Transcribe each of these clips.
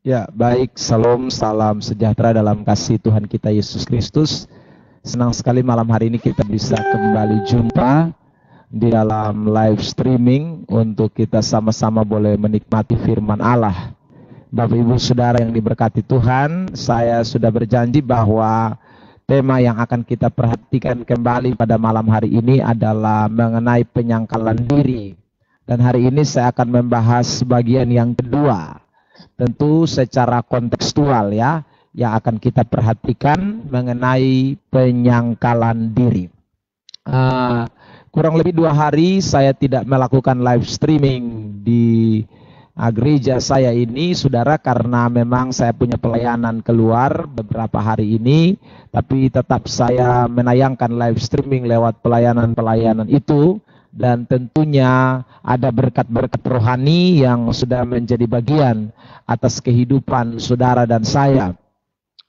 Ya, baik. Salam, salam sejahtera dalam kasih Tuhan kita Yesus Kristus. Senang sekali malam hari ini kita bisa kembali jumpa di dalam live streaming untuk kita sama-sama boleh menikmati firman Allah. Bapak Ibu Saudara yang diberkati Tuhan, saya sudah berjanji bahwa tema yang akan kita perhatikan kembali pada malam hari ini adalah mengenai penyangkalan diri. Dan hari ini saya akan membahas bagian yang kedua. Tentu secara kontekstual ya, yang akan kita perhatikan mengenai penyangkalan diri. Kurang lebih 2 hari saya tidak melakukan live streaming di gereja saya ini, saudara, karena memang saya punya pelayanan keluar beberapa hari ini, tapi tetap saya menayangkan live streaming lewat pelayanan-pelayanan itu. Dan tentunya ada berkat-berkat rohani yang sudah menjadi bagian atas kehidupan saudara dan saya.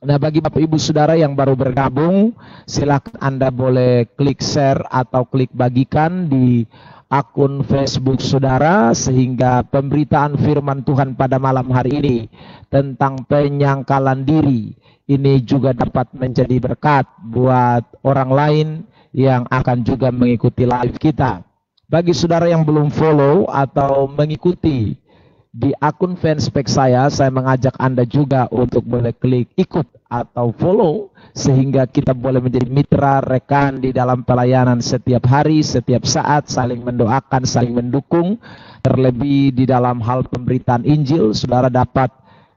Nah, bagi Bapak Ibu Saudara yang baru bergabung, silakan Anda boleh klik share atau klik bagikan di akun Facebook saudara, sehingga pemberitaan firman Tuhan pada malam hari ini tentang penyangkalan diri ini juga dapat menjadi berkat buat orang lain yang akan juga mengikuti live kita. Bagi saudara yang belum follow atau mengikuti di akun fanspage saya mengajak Anda juga untuk boleh klik ikut atau follow, sehingga kita boleh menjadi mitra rekan di dalam pelayanan setiap hari, setiap saat, saling mendoakan, saling mendukung. Terlebih di dalam hal pemberitaan Injil, saudara dapat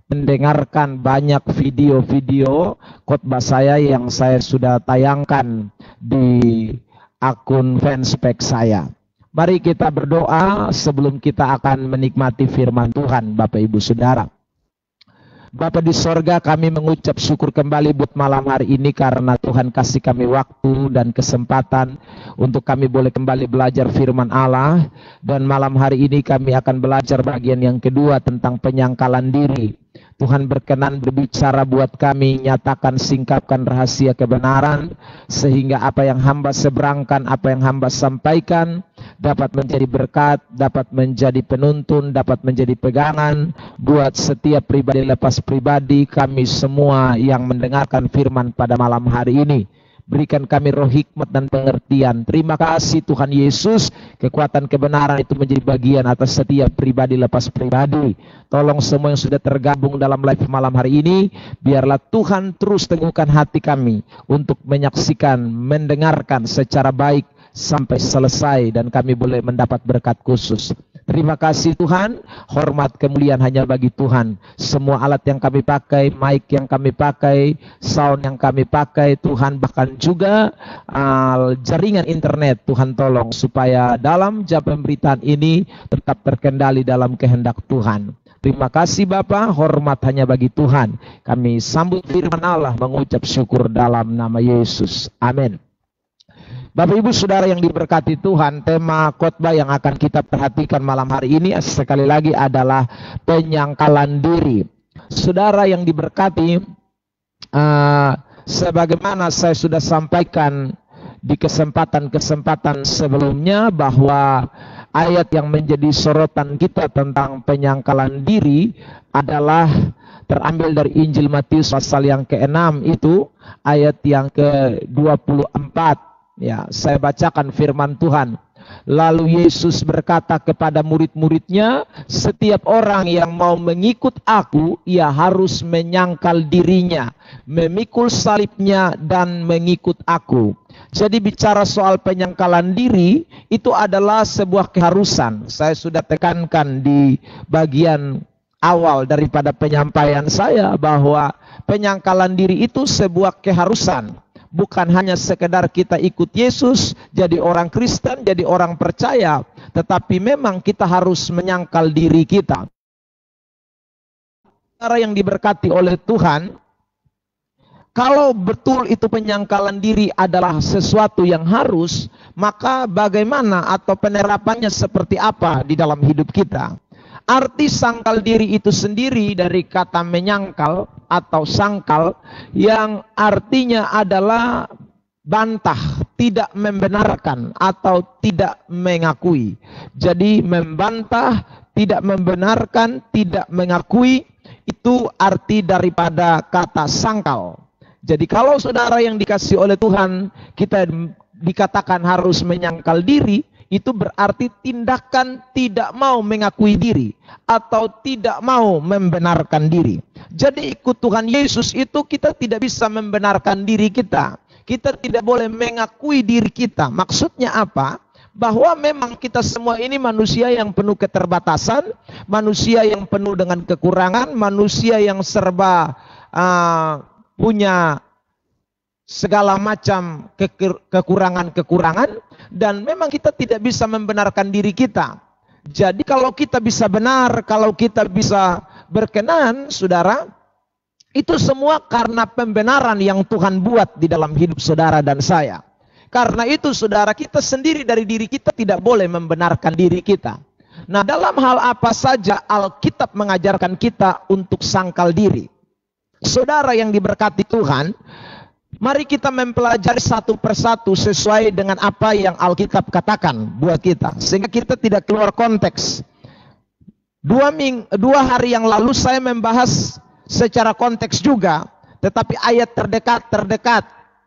mendengarkan banyak video-video khotbah saya yang saya sudah tayangkan di akun fanspage saya. Mari kita berdoa sebelum kita akan menikmati firman Tuhan, Bapak Ibu Saudara. Bapa di sorga, kami mengucap syukur kembali buat malam hari ini karena Tuhan kasih kami waktu dan kesempatan untuk kami boleh kembali belajar firman Allah. Dan malam hari ini kami akan belajar bagian yang kedua tentang penyangkalan diri. Tuhan berkenan berbicara buat kami, nyatakan, singkapkan rahasia kebenaran, sehingga apa yang hamba seberangkan, apa yang hamba sampaikan, dapat menjadi berkat, dapat menjadi penuntun, dapat menjadi pegangan buat setiap pribadi lepas pribadi kami semua yang mendengarkan firman pada malam hari ini. Berikan kami roh hikmat dan pengertian. Terima kasih Tuhan Yesus, kekuatan kebenaran itu menjadi bagian atas setiap pribadi lepas pribadi. Tolong semua yang sudah tergabung dalam live malam hari ini, biarlah Tuhan terus teguhkan hati kami untuk menyaksikan, mendengarkan secara baik sampai selesai, dan kami boleh mendapat berkat khusus. Terima kasih Tuhan, hormat kemuliaan hanya bagi Tuhan. Semua alat yang kami pakai, mic yang kami pakai, sound yang kami pakai, Tuhan, bahkan juga jaringan internet, Tuhan tolong supaya dalam jam pemberitaan ini tetap terkendali dalam kehendak Tuhan. Terima kasih Bapa, hormat hanya bagi Tuhan. Kami sambut firman Allah, mengucap syukur dalam nama Yesus. Amin. Bapak Ibu Saudara yang diberkati Tuhan, tema khotbah yang akan kita perhatikan malam hari ini sekali lagi adalah penyangkalan diri. Saudara yang diberkati, sebagaimana saya sudah sampaikan di kesempatan-kesempatan sebelumnya, bahwa ayat yang menjadi sorotan kita tentang penyangkalan diri adalah terambil dari Injil Matius pasal yang ke-6 itu, ayat yang ke-24. Ya, saya bacakan firman Tuhan. Lalu Yesus berkata kepada murid-muridnya, setiap orang yang mau mengikut aku, ia harus menyangkal dirinya, memikul salibnya dan mengikut aku. Jadi bicara soal penyangkalan diri, itu adalah sebuah keharusan. Saya sudah tekankan di bagian awal daripada penyampaian saya bahwa penyangkalan diri itu sebuah keharusan. Bukan hanya sekedar kita ikut Yesus, jadi orang Kristen, jadi orang percaya, tetapi memang kita harus menyangkal diri kita. Cara yang diberkati oleh Tuhan, kalau betul itu penyangkalan diri adalah sesuatu yang harus, maka bagaimana atau penerapannya seperti apa di dalam hidup kita? Arti sangkal diri itu sendiri dari kata menyangkal atau sangkal, yang artinya adalah bantah, tidak membenarkan atau tidak mengakui. Jadi membantah, tidak membenarkan, tidak mengakui, Itu arti daripada kata sangkal. Jadi kalau saudara yang dikasihi oleh Tuhan, kita dikatakan harus menyangkal diri, itu berarti tindakan tidak mau mengakui diri atau tidak mau membenarkan diri. Jadi ikut Tuhan Yesus itu kita tidak bisa membenarkan diri kita. Kita tidak boleh mengakui diri kita. Maksudnya apa? Bahwa memang kita semua ini manusia yang penuh keterbatasan, manusia yang penuh dengan kekurangan, manusia yang serba punya segala macam kekurangan-kekurangan, dan memang kita tidak bisa membenarkan diri kita. Jadi kalau kita bisa benar, kalau kita bisa berkenan, saudara, itu semua karena pembenaran yang Tuhan buat di dalam hidup saudara dan saya. Karena itu saudara, kita sendiri dari diri kita tidak boleh membenarkan diri kita. Nah, dalam hal apa saja Alkitab mengajarkan kita untuk sangkal diri. Saudara yang diberkati Tuhan, mari kita mempelajari satu persatu sesuai dengan apa yang Alkitab katakan buat kita, sehingga kita tidak keluar konteks. Dua hari yang lalu saya membahas secara konteks juga, tetapi ayat terdekat,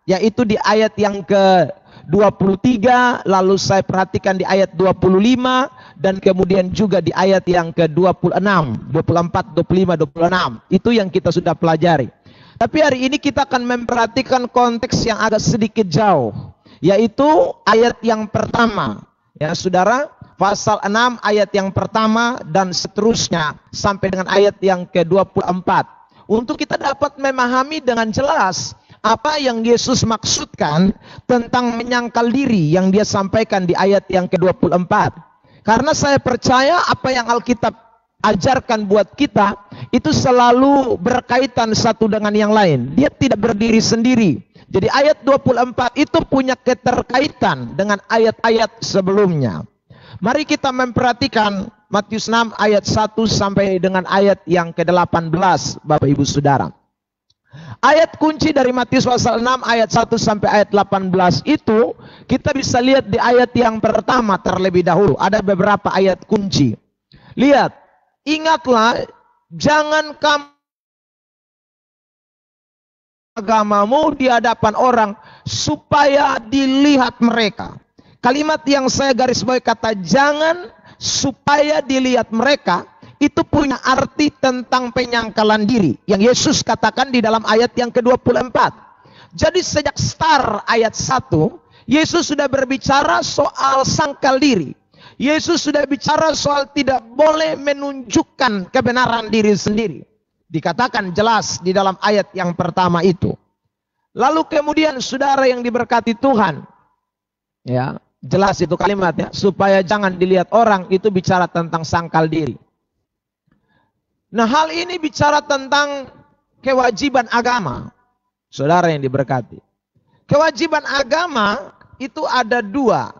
yaitu di ayat yang ke-23, lalu saya perhatikan di ayat 25, dan kemudian juga di ayat yang ke-26, 24, 25, 26. Itu yang kita sudah pelajari. Tapi hari ini kita akan memperhatikan konteks yang agak sedikit jauh, yaitu ayat yang pertama. Ya, saudara, pasal 6 ayat yang pertama dan seterusnya sampai dengan ayat yang ke-24. Untuk kita dapat memahami dengan jelas apa yang Yesus maksudkan tentang menyangkal diri yang dia sampaikan di ayat yang ke-24. Karena saya percaya apa yang Alkitab ajarkan buat kita itu selalu berkaitan satu dengan yang lain. Dia tidak berdiri sendiri. Jadi ayat 24 itu punya keterkaitan dengan ayat-ayat sebelumnya. Mari kita memperhatikan Matius 6 ayat 1 sampai dengan ayat yang ke-18, Bapak Ibu Saudara. Ayat kunci dari Matius pasal 6 ayat 1 sampai ayat 18 itu kita bisa lihat di ayat yang pertama terlebih dahulu. Ada beberapa ayat kunci. Lihat, ingatlah, jangan kamu agamamu di hadapan orang supaya dilihat mereka. Kalimat yang saya garis bawahi kata jangan supaya dilihat mereka, itu punya arti tentang penyangkalan diri yang Yesus katakan di dalam ayat yang ke-24. Jadi sejak start ayat 1, Yesus sudah berbicara soal sangkal diri. Yesus sudah bicara soal tidak boleh menunjukkan kebenaran diri sendiri. Dikatakan jelas di dalam ayat yang pertama itu. Lalu kemudian saudara yang diberkati Tuhan, ya, jelas itu kalimatnya, supaya jangan dilihat orang, itu bicara tentang sangkal diri. Nah, hal ini bicara tentang kewajiban agama. Saudara yang diberkati. Kewajiban agama itu ada dua.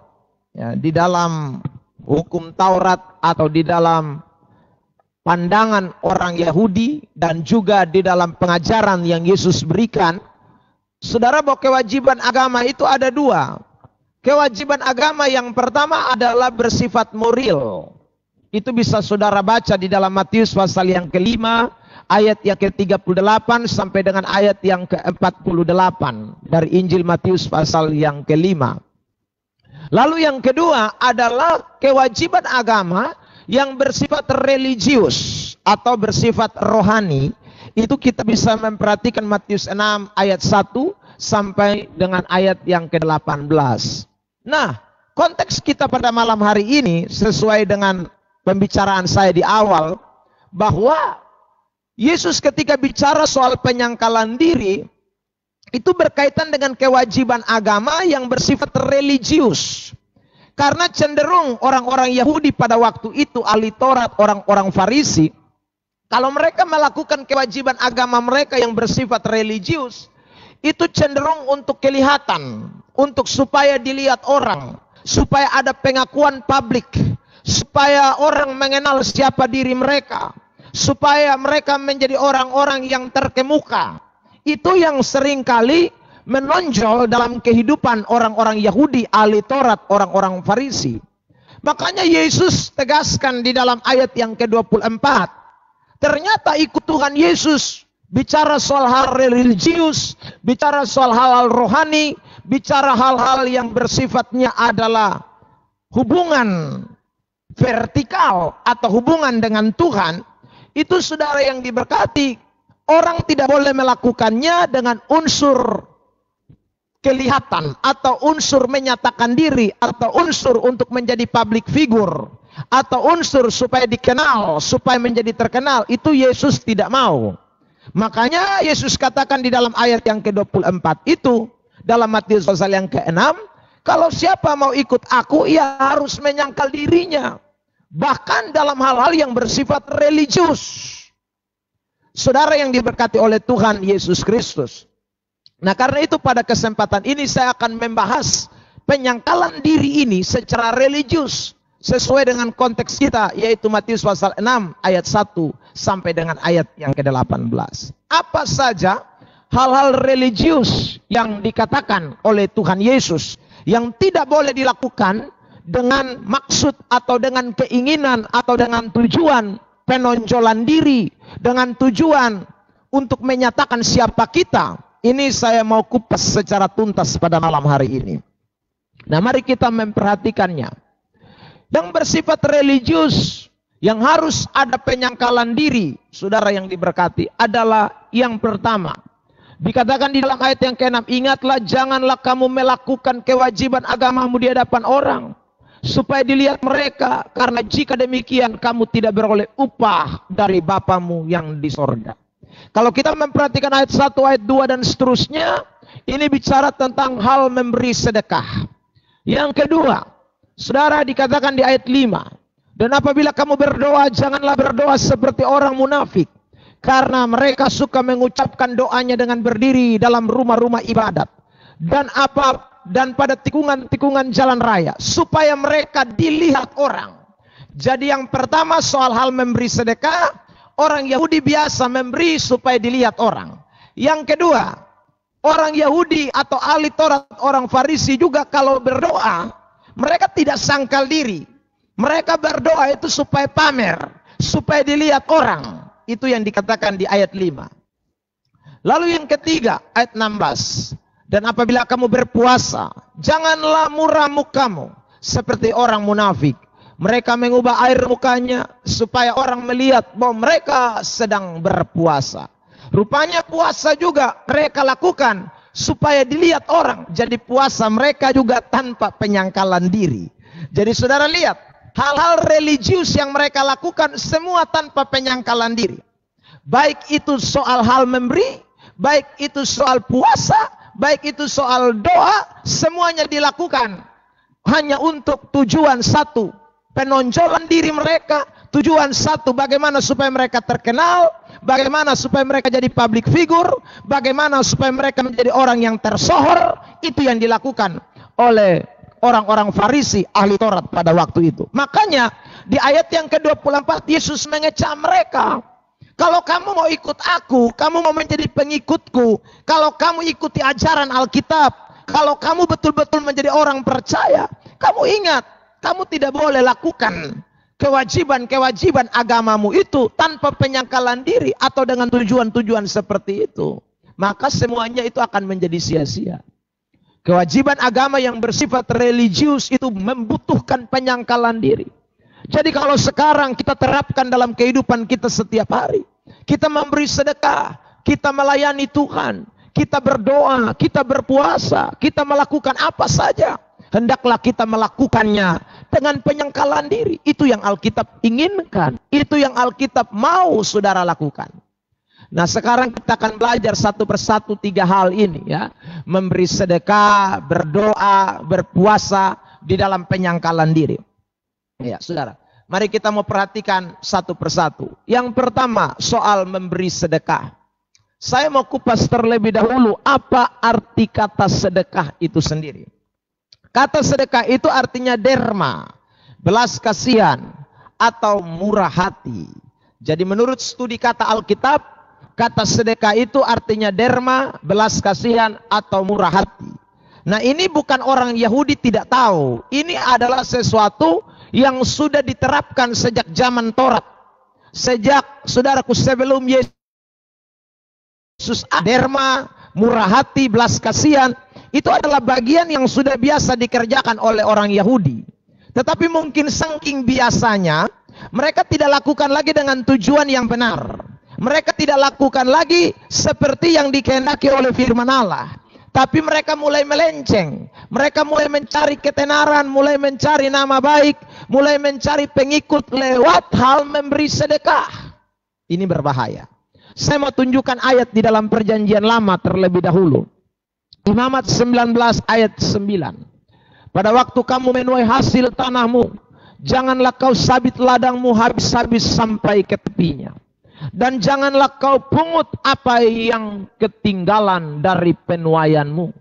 Ya, di dalam hukum Taurat atau di dalam pandangan orang Yahudi dan juga di dalam pengajaran yang Yesus berikan. Saudara, bahwa kewajiban agama itu ada dua. Kewajiban agama yang pertama adalah bersifat moral. Itu bisa saudara baca di dalam Matius pasal yang ke-5, ayat yang ke-38 sampai dengan ayat yang ke-48 dari Injil Matius pasal yang ke-5. Lalu yang kedua adalah kewajiban agama yang bersifat religius atau bersifat rohani. Itu kita bisa memperhatikan Matius 6 ayat 1 sampai dengan ayat yang ke-18. Nah, konteks kita pada malam hari ini sesuai dengan pembicaraan saya di awal, bahwa Yesus ketika bicara soal penyangkalan diri, itu berkaitan dengan kewajiban agama yang bersifat religius. Karena cenderung orang-orang Yahudi pada waktu itu, ahli Taurat, orang-orang Farisi, kalau mereka melakukan kewajiban agama mereka yang bersifat religius, itu cenderung untuk kelihatan, untuk supaya dilihat orang, supaya ada pengakuan publik, supaya orang mengenal siapa diri mereka, supaya mereka menjadi orang-orang yang terkemuka. Itu yang seringkali menonjol dalam kehidupan orang-orang Yahudi, ahli Taurat, orang-orang Farisi. Makanya Yesus tegaskan di dalam ayat yang ke-24, Ternyata ikut Tuhan Yesus, bicara soal hal religius, bicara soal hal-hal rohani, bicara hal-hal yang bersifatnya adalah hubungan vertikal atau hubungan dengan Tuhan, itu saudara yang diberkati, orang tidak boleh melakukannya dengan unsur kelihatan atau unsur menyatakan diri atau unsur untuk menjadi public figure atau unsur supaya dikenal, supaya menjadi terkenal. Itu Yesus tidak mau. Makanya Yesus katakan di dalam ayat yang ke-24 itu, dalam Matius pasal yang ke-6, kalau siapa mau ikut aku, ia harus menyangkal dirinya. Bahkan dalam hal-hal yang bersifat religius. Saudara yang diberkati oleh Tuhan Yesus Kristus. Nah, karena itu pada kesempatan ini saya akan membahas penyangkalan diri ini secara religius. Sesuai dengan konteks kita, yaitu Matius pasal 6 ayat 1 sampai dengan ayat yang ke-18. Apa saja hal-hal religius yang dikatakan oleh Tuhan Yesus yang tidak boleh dilakukan dengan maksud atau dengan keinginan atau dengan tujuan penonjolan diri, dengan tujuan untuk menyatakan siapa kita. Ini saya mau kupas secara tuntas pada malam hari ini. Nah, mari kita memperhatikannya. Yang bersifat religius, yang harus ada penyangkalan diri, saudara yang diberkati, adalah yang pertama. Dikatakan di dalam ayat yang ke-6, ingatlah janganlah kamu melakukan kewajiban agamamu di hadapan orang, supaya dilihat mereka, karena jika demikian kamu tidak beroleh upah dari Bapamu yang di sorga. Kalau kita memperhatikan ayat 1, ayat 2 dan seterusnya, ini bicara tentang hal memberi sedekah. Yang kedua, saudara, dikatakan di ayat 5, dan apabila kamu berdoa, janganlah berdoa seperti orang munafik, karena mereka suka mengucapkan doanya dengan berdiri dalam rumah-rumah ibadat, dan pada tikungan-tikungan jalan raya, supaya mereka dilihat orang. Jadi yang pertama soal hal memberi sedekah, orang Yahudi biasa memberi supaya dilihat orang. Yang kedua, orang Yahudi atau ahli Taurat, orang Farisi juga kalau berdoa, mereka tidak sangkal diri. Mereka berdoa itu supaya pamer, supaya dilihat orang. Itu yang dikatakan di ayat 5. Lalu yang ketiga, ayat 16. Dan apabila kamu berpuasa, janganlah muram mukamu seperti orang munafik. Mereka mengubah air mukanya supaya orang melihat bahwa mereka sedang berpuasa. Rupanya puasa juga mereka lakukan supaya dilihat orang. Jadi puasa mereka juga tanpa penyangkalan diri. Jadi saudara lihat, hal-hal religius yang mereka lakukan semua tanpa penyangkalan diri. Baik itu soal hal memberi, baik itu soal puasa, baik itu soal doa, semuanya dilakukan hanya untuk tujuan satu, penonjolan diri mereka. Tujuan satu, bagaimana supaya mereka terkenal, bagaimana supaya mereka jadi public figure, bagaimana supaya mereka menjadi orang yang tersohor. Itu yang dilakukan oleh orang-orang Farisi, ahli Taurat pada waktu itu. Makanya di ayat yang ke-24 Yesus mengecam mereka. Kalau kamu mau ikut aku, kamu mau menjadi pengikutku, kalau kamu ikuti ajaran Alkitab, kalau kamu betul-betul menjadi orang percaya, kamu ingat, kamu tidak boleh lakukan kewajiban-kewajiban agamamu itu tanpa penyangkalan diri atau dengan tujuan-tujuan seperti itu. Maka semuanya itu akan menjadi sia-sia. Kewajiban agama yang bersifat religius itu membutuhkan penyangkalan diri. Jadi kalau sekarang kita terapkan dalam kehidupan kita setiap hari, kita memberi sedekah, kita melayani Tuhan, kita berdoa, kita berpuasa, kita melakukan apa saja, hendaklah kita melakukannya dengan penyangkalan diri. Itu yang Alkitab inginkan, itu yang Alkitab mau saudara lakukan. Nah, sekarang kita akan belajar satu persatu 3 hal ini ya. Memberi sedekah, berdoa, berpuasa di dalam penyangkalan diri. Ya, saudara. Mari kita mau perhatikan satu persatu. Yang pertama, soal memberi sedekah. Saya mau kupas terlebih dahulu apa arti kata sedekah itu sendiri. Kata sedekah itu artinya derma, belas kasihan atau murah hati. Jadi menurut studi kata Alkitab, kata sedekah itu artinya derma, belas kasihan atau murah hati. Nah, ini bukan orang Yahudi tidak tahu. Ini adalah sesuatu yang sudah diterapkan sejak zaman Taurat. Sejak saudaraku sebelum Yesus derma, murah hati, belas kasihan, itu adalah bagian yang sudah biasa dikerjakan oleh orang Yahudi. Tetapi mungkin saking biasanya, mereka tidak lakukan lagi dengan tujuan yang benar. Mereka tidak lakukan lagi seperti yang dikehendaki oleh firman Allah. Tapi mereka mulai melenceng. Mereka mulai mencari ketenaran, mulai mencari nama baik, mulai mencari pengikut lewat hal memberi sedekah. Ini berbahaya. Saya mau tunjukkan ayat di dalam perjanjian lama terlebih dahulu. Imamat 19 ayat 9. Pada waktu kamu menuai hasil tanahmu, janganlah kau sabit ladangmu habis-habis sampai ke tepinya. Dan janganlah kau pungut apa yang ketinggalan dari penuaianmu.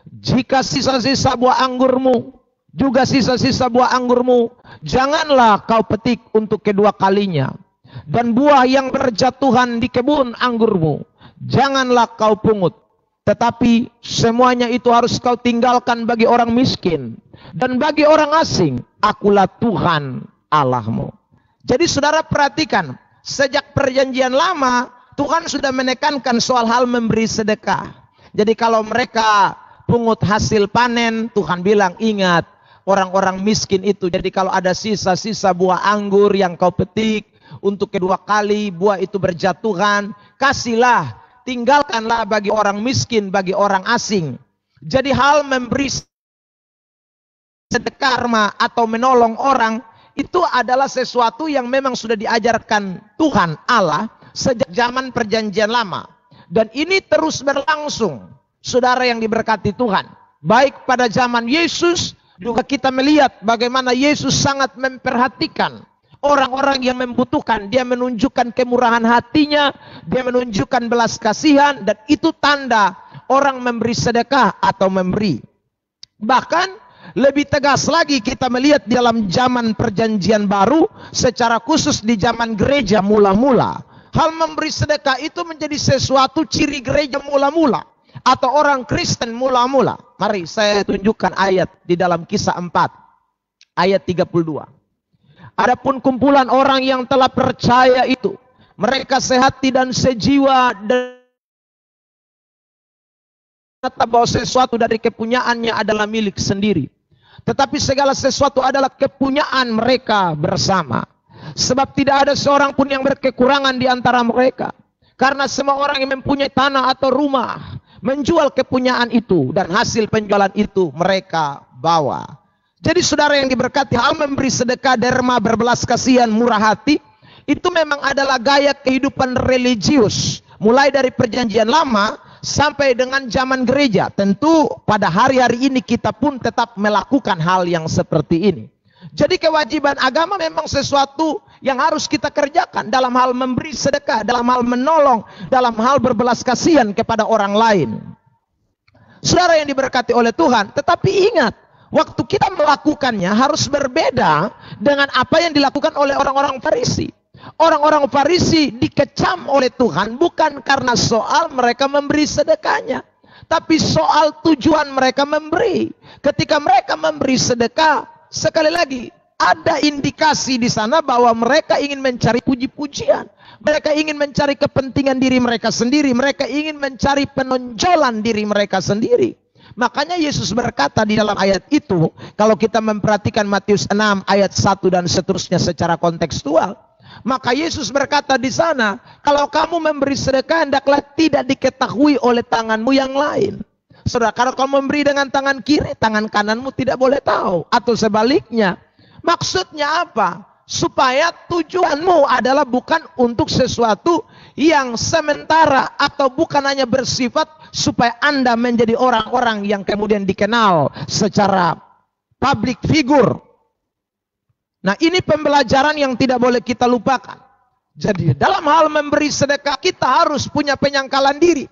Jika sisa-sisa buah anggurmu, juga sisa-sisa buah anggurmu, janganlah kau petik untuk kedua kalinya. Dan buah yang berjatuhan di kebun anggurmu, janganlah kau pungut. Tetapi semuanya itu harus kau tinggalkan bagi orang miskin dan bagi orang asing. Akulah Tuhan Allahmu. Jadi saudara perhatikan, sejak perjanjian lama, Tuhan sudah menekankan soal hal memberi sedekah. Jadi kalau mereka pungut hasil panen, Tuhan bilang, ingat orang-orang miskin itu. Jadi kalau ada sisa-sisa buah anggur yang kau petik, untuk kedua kali buah itu berjatuhan, kasihlah, tinggalkanlah bagi orang miskin, bagi orang asing. Jadi hal memberi sedekah atau menolong orang, itu adalah sesuatu yang memang sudah diajarkan Tuhan Allah sejak zaman perjanjian lama. Dan ini terus berlangsung, saudara yang diberkati Tuhan. Baik pada zaman Yesus, juga kita melihat bagaimana Yesus sangat memperhatikan orang-orang yang membutuhkan. Dia menunjukkan kemurahan hatinya, dia menunjukkan belas kasihan, dan itu tanda orang memberi sedekah atau memberi. Bahkan lebih tegas lagi kita melihat di dalam zaman perjanjian baru, secara khusus di zaman gereja mula-mula. Hal memberi sedekah itu menjadi sesuatu ciri gereja mula-mula, atau orang Kristen mula-mula. Mari saya tunjukkan ayat di dalam Kisah 4, ayat 32. Adapun kumpulan orang yang telah percaya itu, mereka sehati dan sejiwa dan bahwa sesuatu dari kepunyaannya adalah milik sendiri. Tetapi segala sesuatu adalah kepunyaan mereka bersama. Sebab tidak ada seorang pun yang berkekurangan di antara mereka. Karena semua orang yang mempunyai tanah atau rumah menjual kepunyaan itu, dan hasil penjualan itu mereka bawa. Jadi saudara yang diberkati, hal memberi sedekah, derma, berbelas kasihan, murah hati, itu memang adalah gaya kehidupan religius. Mulai dari perjanjian lama sampai dengan zaman gereja. Tentu pada hari-hari ini kita pun tetap melakukan hal yang seperti ini. Jadi kewajiban agama memang sesuatu yang harus kita kerjakan dalam hal memberi sedekah, dalam hal menolong, dalam hal berbelas kasihan kepada orang lain. Saudara yang diberkati oleh Tuhan, tetapi ingat, waktu kita melakukannya harus berbeda dengan apa yang dilakukan oleh orang-orang Farisi. Orang-orang Farisi dikecam oleh Tuhan bukan karena soal mereka memberi sedekahnya, tapi soal tujuan mereka memberi. Ketika mereka memberi sedekah, sekali lagi ada indikasi di sana bahwa mereka ingin mencari puji-pujian. Mereka ingin mencari kepentingan diri mereka sendiri. Mereka ingin mencari penonjolan diri mereka sendiri. Makanya Yesus berkata di dalam ayat itu, kalau kita memperhatikan Matius 6 ayat 1 dan seterusnya secara kontekstual, maka Yesus berkata di sana, kalau kamu memberi sedekah, hendaklah tidak diketahui oleh tanganmu yang lain. Saudara, kalau kamu memberi dengan tangan kiri, tangan kananmu tidak boleh tahu. Atau sebaliknya. Maksudnya apa? Supaya tujuanmu adalah bukan untuk sesuatu yang sementara, atau bukan hanya bersifat supaya Anda menjadi orang-orang yang kemudian dikenal secara public figure. Nah, ini pembelajaran yang tidak boleh kita lupakan. Jadi dalam hal memberi sedekah kita harus punya penyangkalan diri.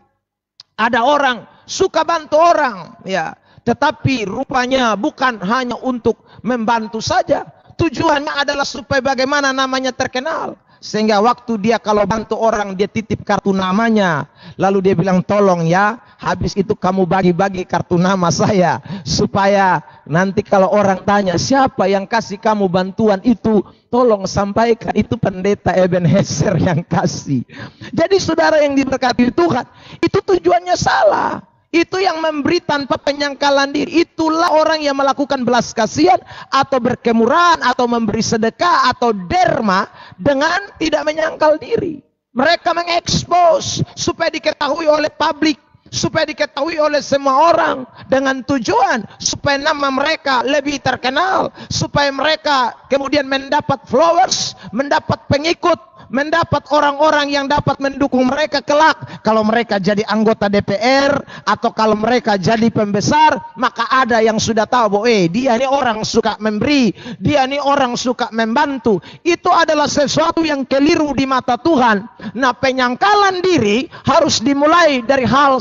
Ada orang suka bantu orang, ya, tetapi rupanya bukan hanya untuk membantu saja. Tujuannya adalah supaya bagaimana namanya terkenal. Sehingga waktu dia kalau bantu orang, dia titip kartu namanya. Lalu dia bilang, tolong ya, habis itu kamu bagi-bagi kartu nama saya. Supaya nanti kalau orang tanya, siapa yang kasih kamu bantuan itu, tolong sampaikan, itu pendeta Ebenezer yang kasih. Jadi saudara yang diberkati Tuhan, itu tujuannya salah. Itu yang memberi tanpa penyangkalan diri. Itulah orang yang melakukan belas kasihan atau berkemurahan atau memberi sedekah atau derma dengan tidak menyangkal diri. Mereka mengekspos supaya diketahui oleh publik, supaya diketahui oleh semua orang, dengan tujuan supaya nama mereka lebih terkenal, supaya mereka kemudian mendapat followers, mendapat pengikut, mendapat orang-orang yang dapat mendukung mereka kelak. Kalau mereka jadi anggota DPR atau kalau mereka jadi pembesar, maka ada yang sudah tahu bahwa dia ini orang suka memberi, dia ini orang suka membantu. Itu adalah sesuatu yang keliru di mata Tuhan. Nah, penyangkalan diri harus dimulai dari hal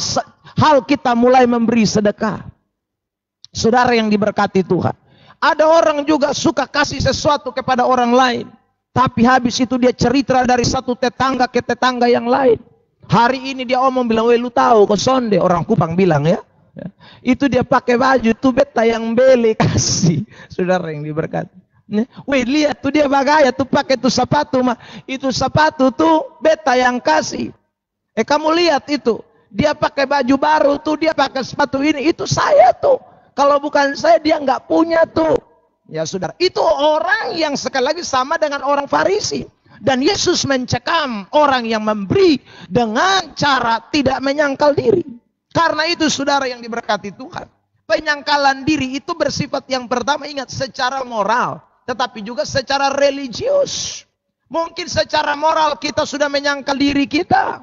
kita mulai memberi sedekah. Saudara yang diberkati Tuhan, ada orang juga suka kasih sesuatu kepada orang lain, tapi habis itu dia cerita dari satu tetangga ke tetangga yang lain. Hari ini dia omong bilang, lu tahu kok sonde, orang Kupang bilang ya. Itu dia pakai baju tuh beta yang beli kasih. Saudara yang diberkati. Lihat tuh dia bagaya tuh pakai tuh sepatu mah. Itu sepatu tuh beta yang kasih. Kamu lihat itu. Dia pakai baju baru tuh, dia pakai sepatu ini, itu saya tuh. Kalau bukan saya dia nggak punya tuh. Ya saudara, itu orang yang sekali lagi sama dengan orang Farisi. Dan Yesus mencekam orang yang memberi dengan cara tidak menyangkal diri. Karena itu saudara yang diberkati Tuhan, penyangkalan diri itu bersifat yang pertama, ingat, secara moral, tetapi juga secara religius. Mungkin secara moral kita sudah menyangkal diri kita,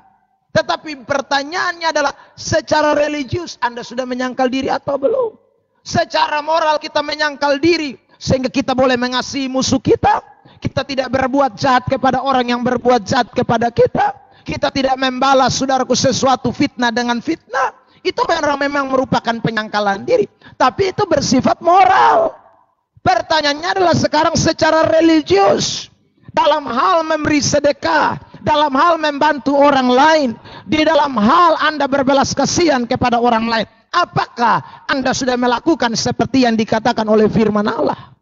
tetapi pertanyaannya adalah secara religius Anda sudah menyangkal diri atau belum? Secara moral kita menyangkal diri sehingga kita boleh mengasihi musuh kita. Kita tidak berbuat jahat kepada orang yang berbuat jahat kepada kita. Kita tidak membalas saudaraku sesuatu fitnah dengan fitnah. Itu memang merupakan penyangkalan diri. Tapi itu bersifat moral. Pertanyaannya adalah sekarang secara religius. Dalam hal memberi sedekah, dalam hal membantu orang lain, di dalam hal Anda berbelas kasihan kepada orang lain, apakah Anda sudah melakukan seperti yang dikatakan oleh firman Allah?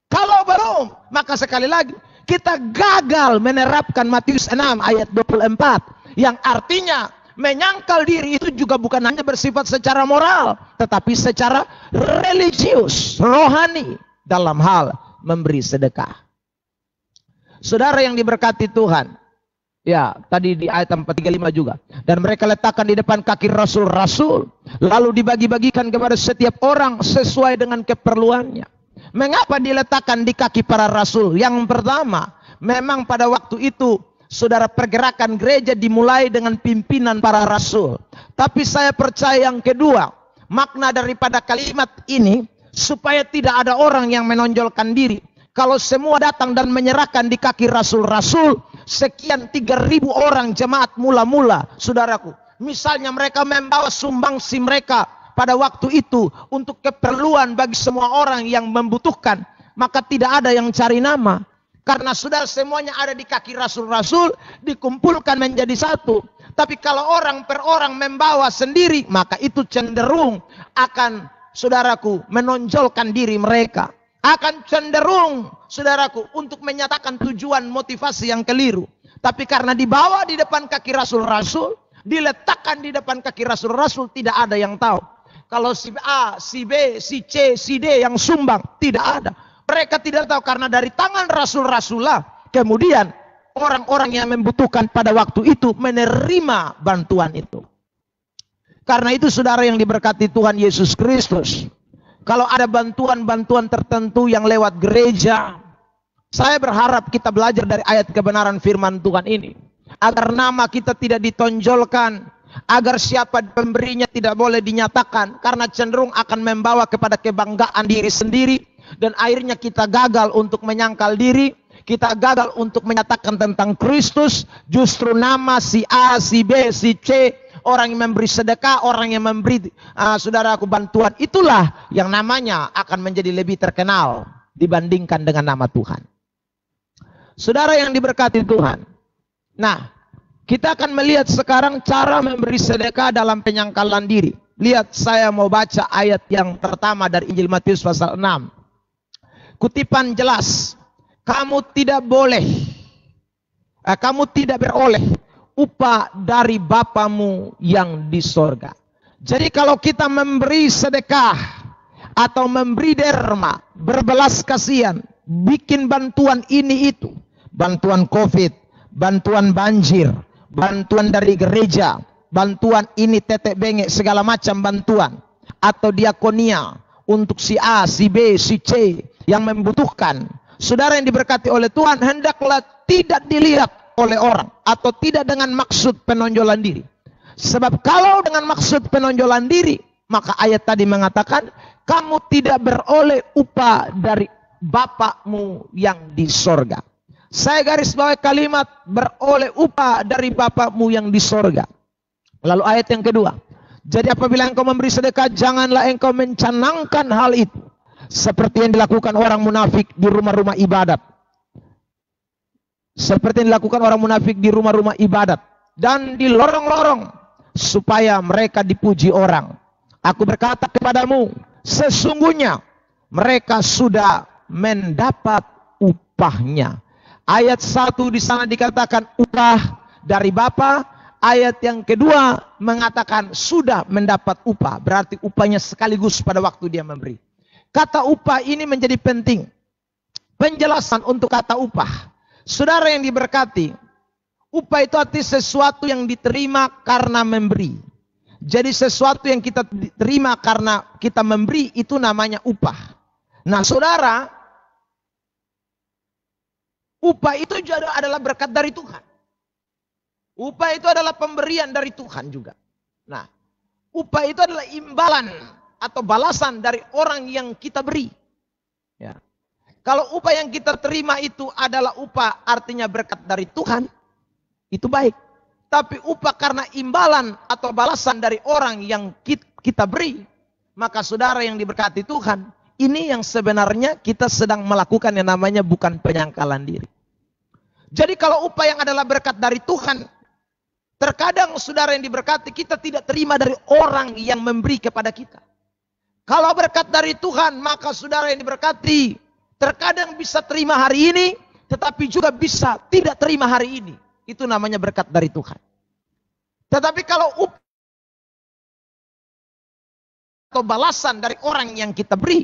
Kalau belum, maka sekali lagi kita gagal menerapkan Matius 6 ayat 24. Yang artinya menyangkal diri itu juga bukan hanya bersifat secara moral, tetapi secara religius, rohani, dalam hal memberi sedekah. Saudara yang diberkati Tuhan, ya tadi di ayat 435 juga. Dan mereka letakkan di depan kaki rasul-rasul, lalu dibagi-bagikan kepada setiap orang sesuai dengan keperluannya. Mengapa diletakkan di kaki para rasul? Yang pertama, memang pada waktu itu, saudara, pergerakan gereja dimulai dengan pimpinan para rasul. Tapi saya percaya yang kedua, makna daripada kalimat ini, supaya tidak ada orang yang menonjolkan diri. Kalau semua datang dan menyerahkan di kaki rasul-rasul, sekian 3.000 orang jemaat mula-mula, saudaraku. Misalnya mereka membawa sumbangsi mereka pada waktu itu untuk keperluan bagi semua orang yang membutuhkan, maka tidak ada yang cari nama. Karena sudah semuanya ada di kaki rasul-rasul, dikumpulkan menjadi satu. Tapi kalau orang per orang membawa sendiri, maka itu cenderung akan, saudaraku, menonjolkan diri mereka. Akan cenderung, saudaraku, untuk menyatakan tujuan motivasi yang keliru. Tapi karena dibawa di depan kaki rasul-rasul, diletakkan di depan kaki rasul-rasul, tidak ada yang tahu. Kalau si A, si B, si C, si D yang sumbang, tidak ada. Mereka tidak tahu karena dari tangan rasul-rasullah, kemudian orang-orang yang membutuhkan pada waktu itu menerima bantuan itu. Karena itu saudara yang diberkati Tuhan Yesus Kristus, kalau ada bantuan-bantuan tertentu yang lewat gereja, saya berharap kita belajar dari ayat kebenaran firman Tuhan ini. Agar nama kita tidak ditonjolkan, agar siapa pemberinya tidak boleh dinyatakan, karena cenderung akan membawa kepada kebanggaan diri sendiri, dan akhirnya kita gagal untuk menyangkal diri, kita gagal untuk menyatakan tentang Kristus. Justru nama si A, si B, si C, orang yang memberi sedekah, orang yang memberi saudaraku bantuan, itulah yang namanya akan menjadi lebih terkenal dibandingkan dengan nama Tuhan. Saudara yang diberkati Tuhan. Nah, kita akan melihat sekarang cara memberi sedekah dalam penyangkalan diri. Lihat, saya mau baca ayat yang pertama dari Injil Matius pasal 6. Kutipan jelas, kamu tidak beroleh upah dari Bapamu yang di sorga. Jadi kalau kita memberi sedekah atau memberi derma, berbelas kasihan, bikin bantuan ini itu, bantuan COVID, bantuan banjir, bantuan dari gereja, bantuan ini tetek bengek, segala macam bantuan, atau diakonia untuk si A, si B, si C yang membutuhkan. Saudara yang diberkati oleh Tuhan, hendaklah tidak dilihat oleh orang atau tidak dengan maksud penonjolan diri. Sebab kalau dengan maksud penonjolan diri, maka ayat tadi mengatakan kamu tidak beroleh upah dari Bapamu yang di sorga. Saya garis bawahi kalimat beroleh upah dari Bapamu yang di sorga. Lalu ayat yang kedua, jadi apabila engkau memberi sedekah, janganlah engkau mencanangkan hal itu seperti yang dilakukan orang munafik di rumah-rumah ibadat. Seperti yang dilakukan orang munafik di rumah-rumah ibadat dan di lorong-lorong, supaya mereka dipuji orang. Aku berkata kepadamu, sesungguhnya mereka sudah mendapat upahnya. Ayat 1 di sana dikatakan upah dari Bapa. Ayat yang kedua mengatakan sudah mendapat upah. Berarti upahnya sekaligus pada waktu dia memberi. Kata upah ini menjadi penting. Penjelasan untuk kata upah. Saudara yang diberkati, upah itu arti sesuatu yang diterima karena memberi. Jadi sesuatu yang kita terima karena kita memberi itu namanya upah. Nah saudara, upah itu juga adalah berkat dari Tuhan. Upah itu adalah pemberian dari Tuhan juga. Nah, upah itu adalah imbalan atau balasan dari orang yang kita beri. Ya. Kalau upah yang kita terima itu adalah upah artinya berkat dari Tuhan, itu baik. Tapi upah karena imbalan atau balasan dari orang yang kita beri, maka saudara yang diberkati Tuhan, ini yang sebenarnya kita sedang melakukan yang namanya bukan penyangkalan diri. Jadi kalau upah yang adalah berkat dari Tuhan, terkadang saudara yang diberkati kita tidak terima dari orang yang memberi kepada kita. Kalau berkat dari Tuhan, maka saudara yang diberkati terkadang bisa terima hari ini, tetapi juga bisa tidak terima hari ini. Itu namanya berkat dari Tuhan. Tetapi kalau upah atau balasan dari orang yang kita beri,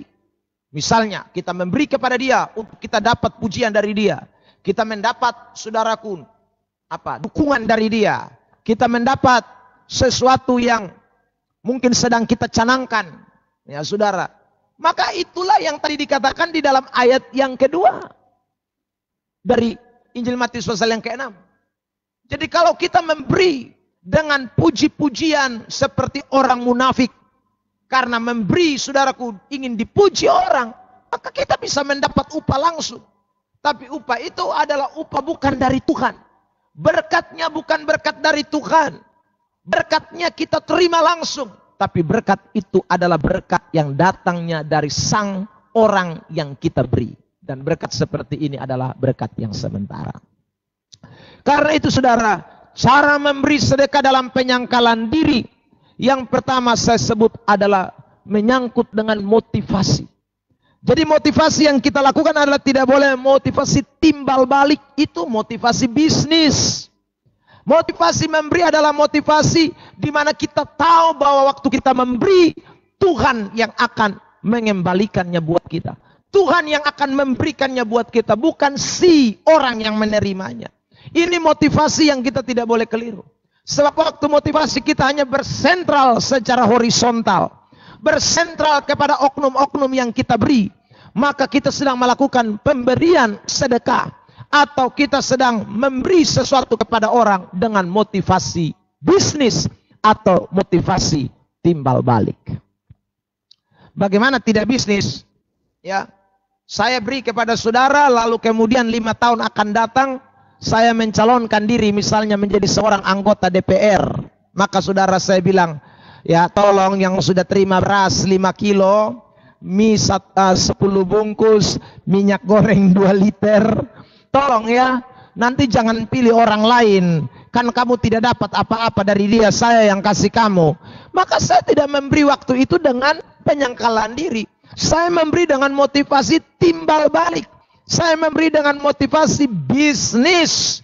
misalnya kita memberi kepada dia untuk kita dapat pujian dari dia, kita mendapat saudaraku dukungan dari dia, kita mendapat sesuatu yang mungkin sedang kita canangkan, ya saudara. Maka itulah yang tadi dikatakan di dalam ayat yang kedua dari Injil Matius pasal yang ke-6. Jadi kalau kita memberi dengan puji-pujian seperti orang munafik, karena memberi saudaraku ingin dipuji orang, maka kita bisa mendapat upah langsung. Tapi upah itu adalah upah bukan dari Tuhan. Berkatnya bukan berkat dari Tuhan. Berkatnya kita terima langsung. Tapi berkat itu adalah berkat yang datangnya dari sang orang yang kita beri. Dan berkat seperti ini adalah berkat yang sementara. Karena itu saudara, cara memberi sedekah dalam penyangkalan diri, yang pertama saya sebut adalah menyangkut dengan motivasi. Jadi motivasi yang kita lakukan adalah tidak boleh motivasi timbal balik, itu motivasi bisnis. Motivasi memberi adalah motivasi di mana kita tahu bahwa waktu kita memberi, Tuhan yang akan mengembalikannya buat kita. Tuhan yang akan memberikannya buat kita, bukan si orang yang menerimanya. Ini motivasi yang kita tidak boleh keliru. Sebab waktu motivasi kita hanya bersentral secara horizontal, bersentral kepada oknum-oknum yang kita beri, maka kita sedang melakukan pemberian sedekah, atau kita sedang memberi sesuatu kepada orang dengan motivasi bisnis atau motivasi timbal balik. Bagaimana tidak bisnis? Ya, saya beri kepada saudara, lalu kemudian 5 tahun akan datang, saya mencalonkan diri misalnya menjadi seorang anggota DPR. Maka saudara saya bilang, ya tolong yang sudah terima beras 5 kilo, mie 10 bungkus, minyak goreng 2 liter, tolong ya, nanti jangan pilih orang lain, kan kamu tidak dapat apa-apa dari dia, saya yang kasih kamu. Maka saya tidak memberi waktu itu dengan penyangkalan diri. Saya memberi dengan motivasi timbal balik. Saya memberi dengan motivasi bisnis.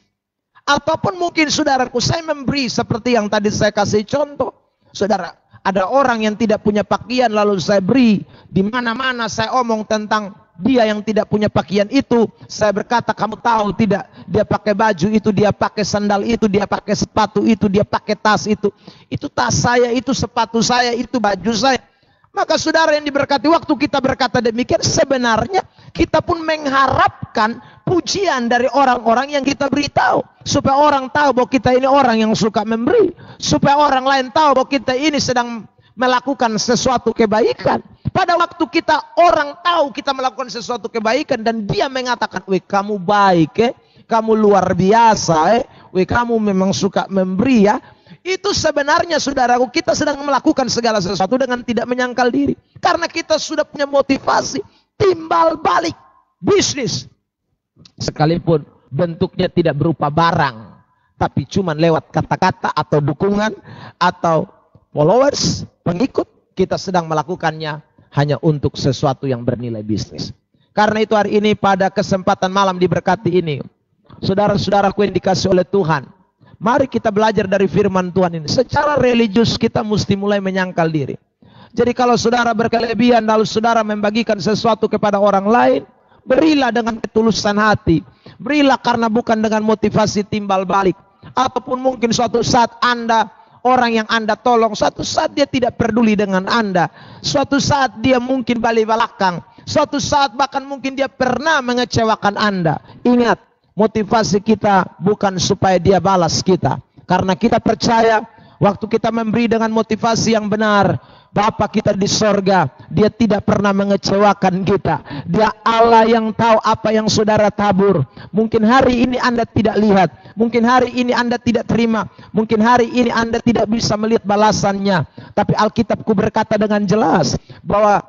Ataupun mungkin saudaraku, saya memberi seperti yang tadi saya kasih contoh. Saudara, ada orang yang tidak punya pakaian lalu saya beri. Di mana-mana saya omong tentang dia yang tidak punya pakaian itu. Saya berkata, kamu tahu tidak, dia pakai baju itu, dia pakai sandal itu, dia pakai sepatu itu, dia pakai tas itu. Itu tas saya, itu sepatu saya, itu baju saya. Maka saudara yang diberkati, waktu kita berkata demikian, sebenarnya kita pun mengharapkan pujian dari orang-orang yang kita beritahu. Supaya orang tahu bahwa kita ini orang yang suka memberi. Supaya orang lain tahu bahwa kita ini sedang melakukan sesuatu kebaikan. Pada waktu orang tahu kita melakukan sesuatu kebaikan dan dia mengatakan, weh kamu baik kamu luar biasa weh kamu memang suka memberi ya. Itu sebenarnya saudaraku, kita sedang melakukan segala sesuatu dengan tidak menyangkal diri. Karena kita sudah punya motivasi timbal balik bisnis. Sekalipun bentuknya tidak berupa barang, tapi cuma lewat kata-kata atau dukungan atau followers, pengikut, kita sedang melakukannya hanya untuk sesuatu yang bernilai bisnis. Karena itu hari ini pada kesempatan malam diberkati ini, saudara-saudaraku yang dikasih oleh Tuhan, mari kita belajar dari firman Tuhan ini. Secara religius kita mesti mulai menyangkal diri. Jadi kalau saudara berkelebihan lalu saudara membagikan sesuatu kepada orang lain, berilah dengan ketulusan hati. Berilah karena bukan dengan motivasi timbal balik. Ataupun mungkin suatu saat Anda, orang yang Anda tolong, suatu saat dia tidak peduli dengan Anda. Suatu saat dia mungkin balik belakang. Suatu saat bahkan mungkin dia pernah mengecewakan Anda. Ingat, motivasi kita bukan supaya dia balas kita. Karena kita percaya waktu kita memberi dengan motivasi yang benar, Bapa kita di sorga, dia tidak pernah mengecewakan kita. Dia Allah yang tahu apa yang saudara tabur. Mungkin hari ini Anda tidak lihat. Mungkin hari ini Anda tidak terima. Mungkin hari ini Anda tidak bisa melihat balasannya. Tapi Alkitabku berkata dengan jelas bahwa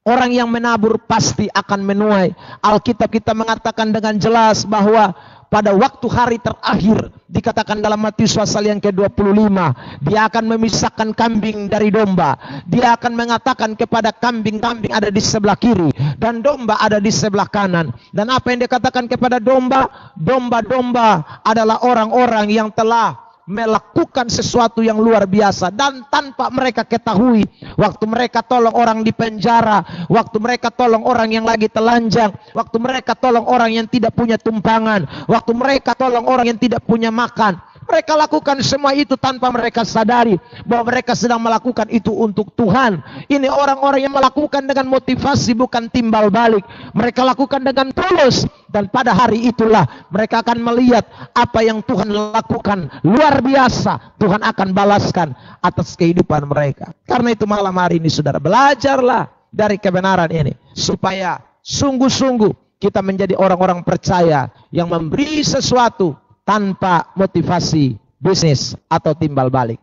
orang yang menabur pasti akan menuai. Alkitab kita mengatakan dengan jelas bahwa pada waktu hari terakhir, dikatakan dalam Matius pasal yang ke-25, dia akan memisahkan kambing dari domba. Dia akan mengatakan kepada kambing-kambing ada di sebelah kiri dan domba ada di sebelah kanan. Dan apa yang dikatakan kepada domba? Domba-domba adalah orang-orang yang telah melakukan sesuatu yang luar biasa dan tanpa mereka ketahui. Waktu mereka tolong orang di penjara, waktu mereka tolong orang yang lagi telanjang, waktu mereka tolong orang yang tidak punya tumpangan, waktu mereka tolong orang yang tidak punya makan, mereka lakukan semua itu tanpa mereka sadari bahwa mereka sedang melakukan itu untuk Tuhan. Ini orang-orang yang melakukan dengan motivasi bukan timbal balik. Mereka lakukan dengan tulus. Dan pada hari itulah mereka akan melihat apa yang Tuhan lakukan. Luar biasa. Tuhan akan balaskan atas kehidupan mereka. Karena itu malam hari ini saudara, belajarlah dari kebenaran ini. Supaya sungguh-sungguh kita menjadi orang-orang percaya yang memberi sesuatu tanpa motivasi bisnis atau timbal balik.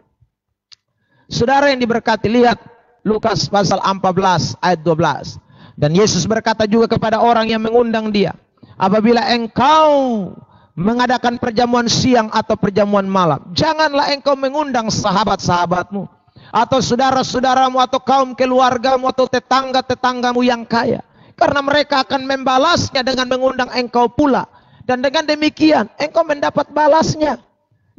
Saudara yang diberkati, lihat Lukas pasal 14 ayat 12. Dan Yesus berkata juga kepada orang yang mengundang dia, apabila engkau mengadakan perjamuan siang atau perjamuan malam, janganlah engkau mengundang sahabat-sahabatmu atau saudara-saudaramu atau kaum keluargamu atau tetangga-tetanggamu yang kaya, karena mereka akan membalasnya dengan mengundang engkau pula. Dan dengan demikian engkau mendapat balasnya.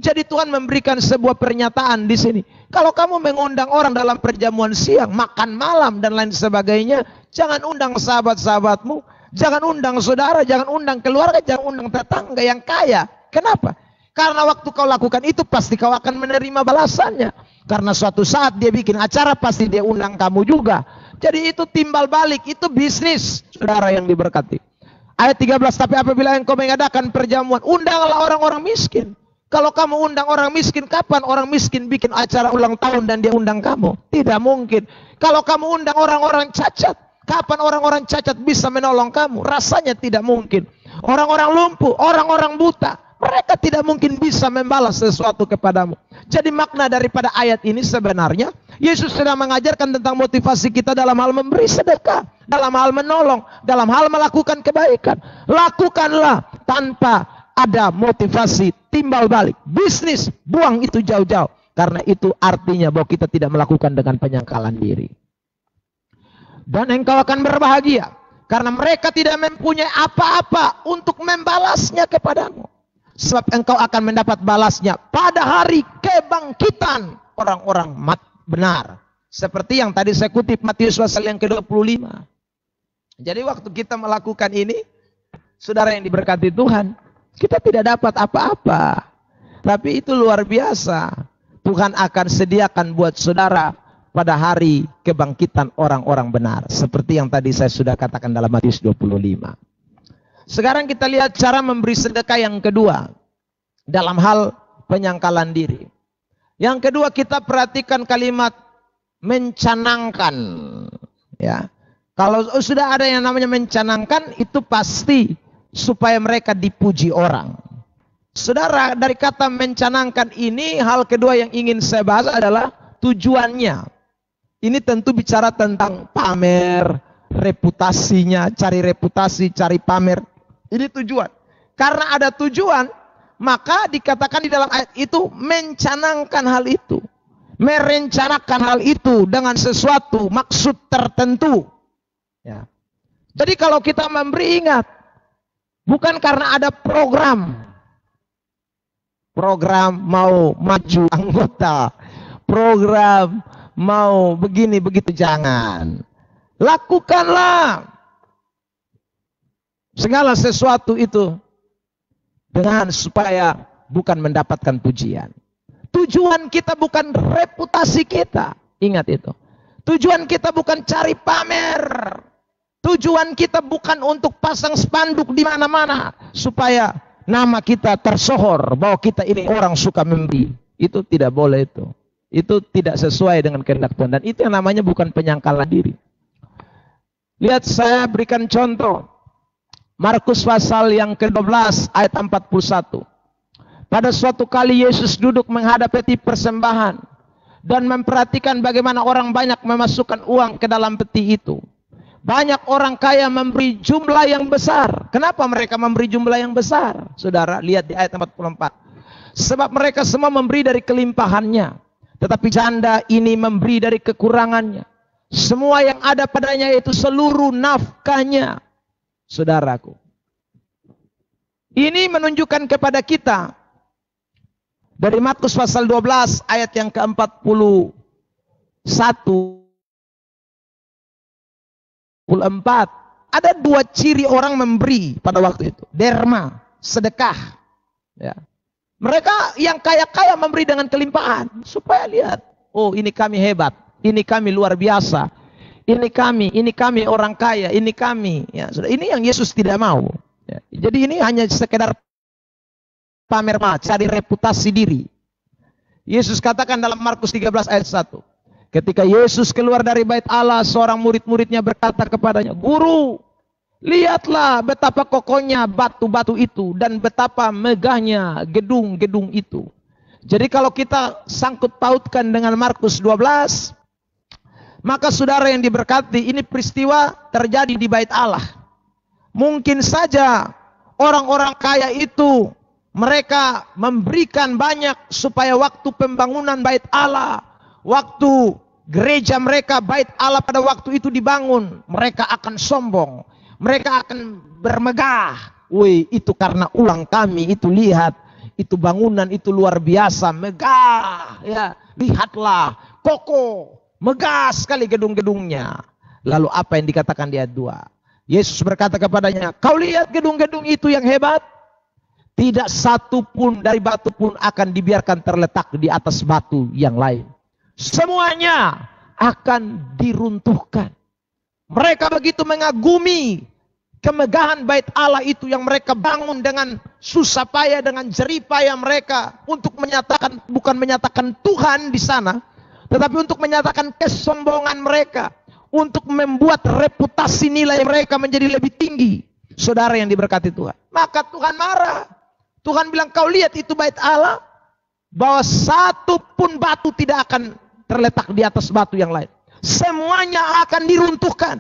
Jadi Tuhan memberikan sebuah pernyataan di sini. Kalau kamu mengundang orang dalam perjamuan siang, makan malam dan lain sebagainya, jangan undang sahabat-sahabatmu, jangan undang saudara, jangan undang keluarga, jangan undang tetangga yang kaya. Kenapa? Karena waktu kau lakukan itu pasti kau akan menerima balasannya. Karena suatu saat dia bikin acara pasti dia undang kamu juga. Jadi itu timbal balik, itu bisnis, saudara yang diberkati. Ayat 13, tapi apabila engkau mengadakan perjamuan, undanglah orang-orang miskin. Kalau kamu undang orang miskin, kapan orang miskin bikin acara ulang tahun dan dia undang kamu? Tidak mungkin. Kalau kamu undang orang-orang cacat, kapan orang-orang cacat bisa menolong kamu? Rasanya tidak mungkin. Orang-orang lumpuh, orang-orang buta, mereka tidak mungkin bisa membalas sesuatu kepadamu. Jadi makna daripada ayat ini sebenarnya Yesus sedang mengajarkan tentang motivasi kita dalam hal memberi sedekah, dalam hal menolong, dalam hal melakukan kebaikan. Lakukanlah tanpa ada motivasi timbal balik. Bisnis, buang itu jauh-jauh. Karena itu artinya bahwa kita tidak melakukan dengan penyangkalan diri. Dan engkau akan berbahagia. Karena mereka tidak mempunyai apa-apa untuk membalasnya kepadamu. Sebab engkau akan mendapat balasnya pada hari kebangkitan orang-orang benar. Seperti yang tadi saya kutip Matius pasal yang ke-25. Jadi waktu kita melakukan ini, saudara yang diberkati Tuhan, kita tidak dapat apa-apa. Tapi itu luar biasa. Tuhan akan sediakan buat saudara pada hari kebangkitan orang-orang benar. Seperti yang tadi saya sudah katakan dalam Matius 25. Sekarang kita lihat cara memberi sedekah yang kedua. Dalam hal penyangkalan diri. Yang kedua kita perhatikan kalimat mencanangkan. Ya. Kalau sudah ada yang namanya mencanangkan, itu pasti supaya mereka dipuji orang. Saudara, dari kata mencanangkan ini, hal kedua yang ingin saya bahas adalah tujuannya. Ini tentu bicara tentang pamer, reputasinya, cari reputasi, cari pamer. Ini tujuan. Karena ada tujuan, maka dikatakan di dalam ayat itu mencanangkan hal itu. Merencanakan hal itu dengan sesuatu maksud tertentu. Ya. Jadi kalau kita memberi, ingat, bukan karena ada program mau maju anggota, program mau begini begitu, jangan. Lakukanlah segala sesuatu itu dengan supaya bukan mendapatkan pujian. Tujuan kita bukan reputasi kita. Ingat itu. Tujuan kita bukan cari pamer. Tujuan kita bukan untuk pasang spanduk di mana-mana supaya nama kita tersohor bahwa kita ini orang suka memberi. Itu tidak boleh itu. Itu tidak sesuai dengan kehendak Tuhan, dan itu yang namanya bukan penyangkalan diri. Lihat, saya berikan contoh. Markus pasal yang ke-12 ayat 41. Pada suatu kali Yesus duduk menghadap peti persembahan dan memperhatikan bagaimana orang banyak memasukkan uang ke dalam peti itu. Banyak orang kaya memberi jumlah yang besar. Kenapa mereka memberi jumlah yang besar? Saudara, lihat di ayat 44. Sebab mereka semua memberi dari kelimpahannya, tetapi janda ini memberi dari kekurangannya. Semua yang ada padanya itu seluruh nafkahnya. Saudaraku, ini menunjukkan kepada kita dari Markus pasal 12 ayat yang ke-41 44. Ada dua ciri orang memberi pada waktu itu. Derma, sedekah. Ya. Mereka yang kaya-kaya memberi dengan kelimpahan. Supaya lihat, oh ini kami hebat. Ini kami luar biasa. Ini kami orang kaya. Ini kami. Ya, ini yang Yesus tidak mau. Ya. Jadi ini hanya sekedar pamer, cari reputasi diri. Yesus katakan dalam Markus 13 ayat 1. Ketika Yesus keluar dari bait Allah, seorang murid-muridnya berkata kepadanya, Guru, lihatlah betapa kokohnya batu-batu itu dan betapa megahnya gedung-gedung itu. Jadi kalau kita sangkut pautkan dengan Markus 12, maka saudara yang diberkati, ini peristiwa terjadi di bait Allah. Mungkin saja orang-orang kaya itu mereka memberikan banyak supaya waktu pembangunan bait Allah, waktu gereja mereka, bait Allah pada waktu itu dibangun, mereka akan sombong, mereka akan bermegah. Wih, itu karena uang kami, itu lihat, itu bangunan itu luar biasa, megah, ya, lihatlah, kokoh, megah sekali gedung-gedungnya. Lalu apa yang dikatakan di ayat 2? Yesus berkata kepadanya, kau lihat gedung-gedung itu yang hebat? Tidak satu pun dari batu pun akan dibiarkan terletak di atas batu yang lain. Semuanya akan diruntuhkan. Mereka begitu mengagumi kemegahan bait Allah itu yang mereka bangun dengan susah payah, dengan jerih payah mereka untuk menyatakan, bukan menyatakan Tuhan di sana, tetapi untuk menyatakan kesombongan mereka, untuk membuat reputasi nilai mereka menjadi lebih tinggi. Saudara yang diberkati Tuhan, maka Tuhan marah. Tuhan bilang, kau lihat itu bait Allah, bahwa satu pun batu tidak akan terletak di atas batu yang lain. Semuanya akan diruntuhkan.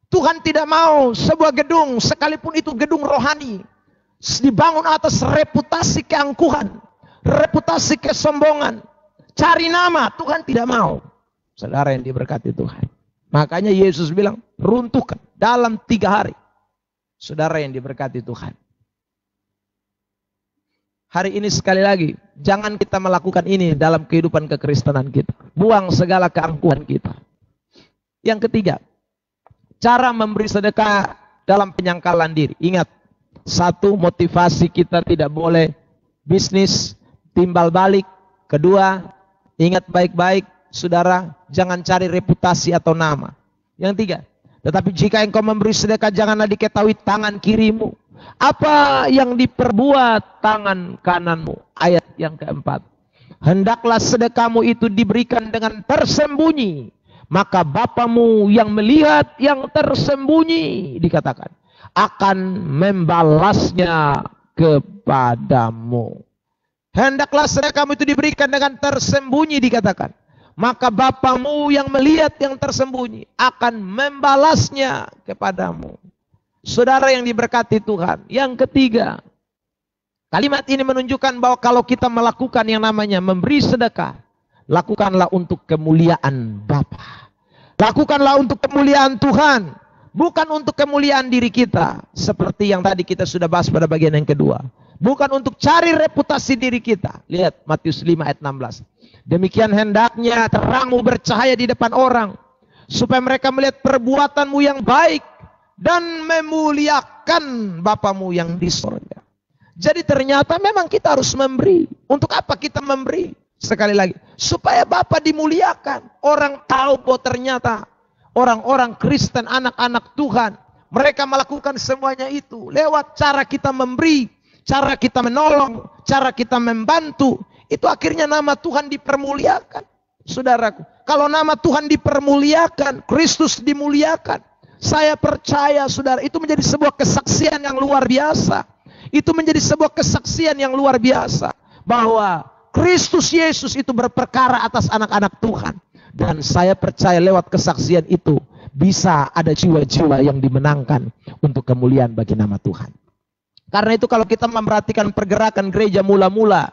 Tuhan tidak mau sebuah gedung, sekalipun itu gedung rohani, dibangun atas reputasi keangkuhan, reputasi kesombongan, cari nama. Tuhan tidak mau. Saudara yang diberkati Tuhan. Makanya Yesus bilang, runtuhkan dalam 3 hari. Saudara yang diberkati Tuhan. Hari ini sekali lagi, jangan kita melakukan ini dalam kehidupan kekristenan kita. Buang segala keangkuhan kita. Yang ketiga, cara memberi sedekah dalam penyangkalan diri. Ingat, 1, motivasi kita tidak boleh bisnis, timbal balik. 2, ingat baik-baik, saudara, jangan cari reputasi atau nama. Yang 3, tetapi jika engkau memberi sedekah, janganlah diketahui tangan kirimu apa yang diperbuat tangan kananmu. Ayat yang keempat, hendaklah sedekahmu itu diberikan dengan tersembunyi, maka Bapamu yang melihat yang tersembunyi, dikatakan, akan membalasnya kepadamu. Hendaklah sedekahmu itu diberikan dengan tersembunyi, dikatakan, maka Bapamu yang melihat yang tersembunyi akan membalasnya kepadamu. Saudara yang diberkati Tuhan. Yang ketiga, kalimat ini menunjukkan bahwa kalau kita melakukan yang namanya memberi sedekah, lakukanlah untuk kemuliaan Bapa. Lakukanlah untuk kemuliaan Tuhan, bukan untuk kemuliaan diri kita. Seperti yang tadi kita sudah bahas pada bagian yang kedua. Bukan untuk cari reputasi diri kita. Lihat Matius 5 ayat 16. Demikian hendaknya terangmu bercahaya di depan orang, supaya mereka melihat perbuatanmu yang baik dan memuliakan Bapamu yang di sorga. Jadi ternyata memang kita harus memberi. Untuk apa kita memberi? Sekali lagi, supaya Bapa dimuliakan. Orang tahu bahwa ternyata orang-orang Kristen, anak-anak Tuhan, mereka melakukan semuanya itu lewat cara kita memberi, cara kita menolong, cara kita membantu. Itu akhirnya nama Tuhan dipermuliakan. Saudaraku, kalau nama Tuhan dipermuliakan, Kristus dimuliakan, saya percaya saudara, itu menjadi sebuah kesaksian yang luar biasa. Itu menjadi sebuah kesaksian yang luar biasa, bahwa Kristus Yesus itu berperkara atas anak-anak Tuhan. Dan saya percaya lewat kesaksian itu bisa ada jiwa-jiwa yang dimenangkan untuk kemuliaan bagi nama Tuhan. Karena itu kalau kita memperhatikan pergerakan gereja mula-mula,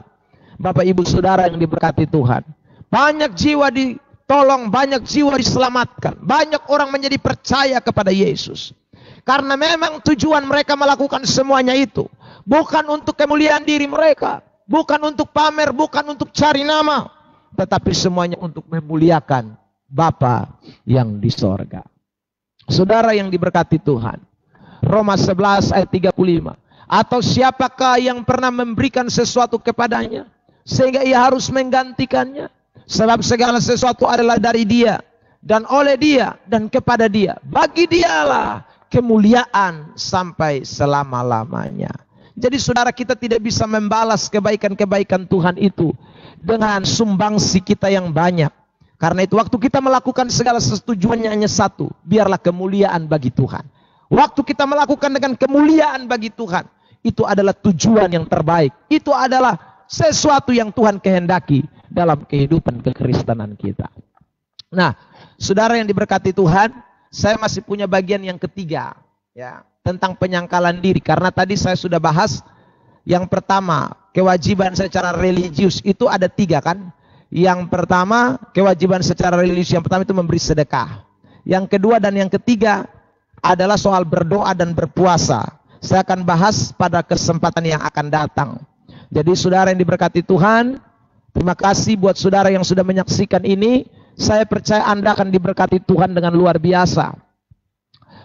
Bapak Ibu Saudara yang diberkati Tuhan, banyak jiwa ditolong, banyak jiwa diselamatkan, banyak orang menjadi percaya kepada Yesus. Karena memang tujuan mereka melakukan semuanya itu bukan untuk kemuliaan diri mereka, bukan untuk pamer, bukan untuk cari nama, tetapi semuanya untuk memuliakan Bapa yang di sorga. Saudara yang diberkati Tuhan, Roma 11 ayat 35. Atau siapakah yang pernah memberikan sesuatu kepadanya sehingga ia harus menggantikannya? Sebab segala sesuatu adalah dari Dia dan oleh Dia dan kepada Dia. Bagi Dialah kemuliaan sampai selama-lamanya. Jadi saudara, kita tidak bisa membalas kebaikan-kebaikan Tuhan itu dengan sumbangsi kita yang banyak. Karena itu waktu kita melakukan segala setujuannya hanya satu, biarlah kemuliaan bagi Tuhan. Waktu kita melakukan dengan kemuliaan bagi Tuhan, itu adalah tujuan yang terbaik. Itu adalah sesuatu yang Tuhan kehendaki dalam kehidupan kekristenan kita. Nah, saudara yang diberkati Tuhan, saya masih punya bagian yang ketiga, ya, tentang penyangkalan diri. Karena tadi saya sudah bahas yang pertama, kewajiban secara religius itu ada 3 kan. Yang pertama, kewajiban secara religius yang pertama itu memberi sedekah. Yang kedua dan yang ketiga adalah soal berdoa dan berpuasa. Saya akan bahas pada kesempatan yang akan datang. Jadi saudara yang diberkati Tuhan, terima kasih buat saudara yang sudah menyaksikan ini. Saya percaya Anda akan diberkati Tuhan dengan luar biasa